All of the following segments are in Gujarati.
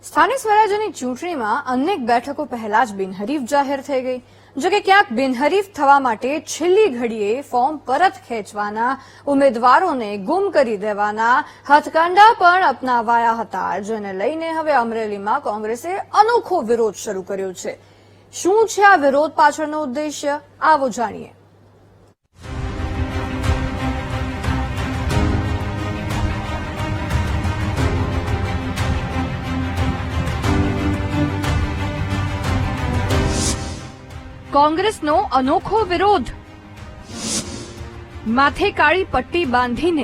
સ્થાનિક સ્વરાજ્યની ચૂંટણીમાં અનેક બેઠકો પહેલા જ બિનહરીફ જાહેર થઈ ગઈ. જો કે ક્યાંક બિનહરીફ થવા માટે છેલ્લી ઘડીએ ફોર્મ પરત ખેંચવાના, ઉમેદવારોને ગુમ કરી દેવાના હથકંડા પણ અપનાવાયા હતા, જેને લઈને હવે અમરેલીમાં કોંગ્રેસે અનોખો વિરોધ શરૂ કર્યો છે. શું છે આ વિરોધ પાછળનો ઉદ્દેશ્ય? આવો જાણીએ. કોંગ્રેસનો અનોખો વિરોધ. માથે કાળી પટ્ટી બાંધીને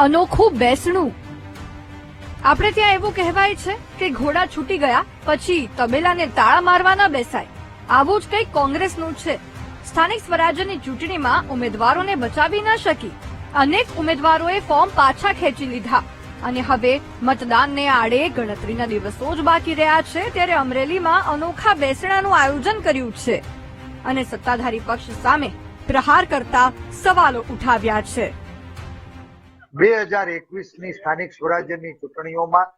અનોખું બેસણું. આપણે ત્યાં એવું કહેવાય છે કે ઘોડા છૂટી ગયા પછી તબેલાને તાળા મારવાના બેસાય. આવું જ કંઈક કોંગ્રેસનું છે. સ્થાનિક સ્વરાજ્યની ચૂંટણીમાં ઉમેદવારોને બચાવી ન શકી. અનેક ઉમેદવારોએ ફોર્મ પાછા ખેંચી લીધા અને હવે મતદાનને આડે ગણતરીના દિવસો જ બાકી રહ્યા છે, ત્યારે અમરેલીમાં અનોખા બેસણાનું આયોજન કર્યું છે અને સત્તાધારી પક્ષ સામે પ્રહાર કરતા સવાલો ઉઠાવ્યા છે. 2021ની સ્થાનિક સ્વરાજ્યની ચૂંટણીઓમાં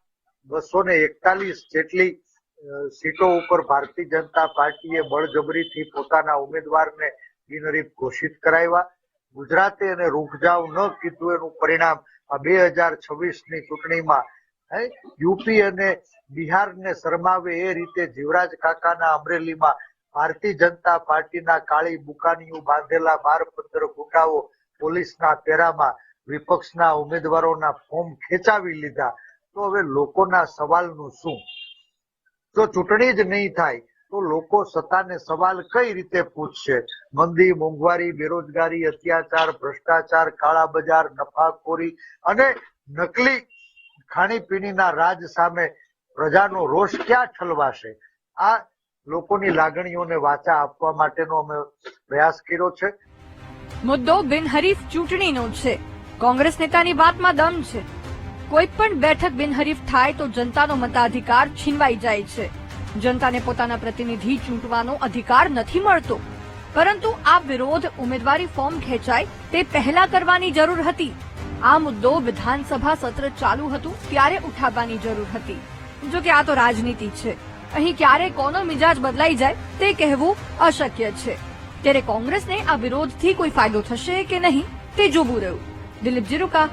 241 જેટલી સીટો ઉપર ભારતીય જનતા પાર્ટીએ બળજબરીથી પોતાના ઉમેદવારને બિનહરીફ ઘોષિત કરાવ્યા. ગુજરાતે અને રૂખજાવ ન કીધું એનું પરિણામ આ 2026ની ચૂંટણીમાં યુપી અને બિહારને શરમાવે એ રીતે જીવરાજ કાકાના અમરેલીમાં ભારતીય જનતા પાર્ટીના કાળી બુકાનીઓ બાંધેલા 12-15 ગુંડાઓ પોલીસના પહેરામાં વિપક્ષના ઉમેદવારોના ફોર્મ ખેંચાવી લીધા. તો હવે લોકોના સવાલનું શું? જો ચૂંટણી જ નહીં થાય તો લોકો સત્તાને સવાલ કઈ રીતે પૂછશે? મંદી, મોંઘવારી, બેરોજગારી, અત્યાચાર, ભ્રષ્ટાચાર, કાળા બજાર, નફાખોરી અને નકલી ખાણીપીણીના રાજ સામે પ્રજાનો રોષ ક્યાં ઠલવાશે? આ લોકોની લાગણીઓને વાચા આપવા માટેનો અમે પ્રયાસ કર્યો છે. મુદ્દો બિનહરીફ ચૂંટણીનો છે. કોંગ્રેસ નેતાની વાતમાં દમ છે. કોઈ પણ બેઠક બિનહરીફ થાય તો જનતાનો મતાધિકાર છીનવાઈ જાય છે. જનતાને પોતાના પ્રતિનિધિ ચૂંટવાનો અધિકાર નથી મળતો. પરંતુ આ વિરોધ ઉમેદવારી ફોર્મ ખેંચાય તે પહેલા કરવાની જરૂર હતી. આ મુદ્દો વિધાનસભા સત્ર ચાલુ હતું ત્યારે ઉઠાવવાની જરૂર હતી. જો કે આ તો રાજનીતિ છે. અહીં ક્યારે કોનો મિજાજ બદલાઈ જાય તે કહેવું અશક્ય છે. ત્યારે કોંગ્રેસને આ વિરોધથી કોઈ ફાયદો થશે કે નહીં તે જોવું રહ્યું. દિલીપ જીરુકા.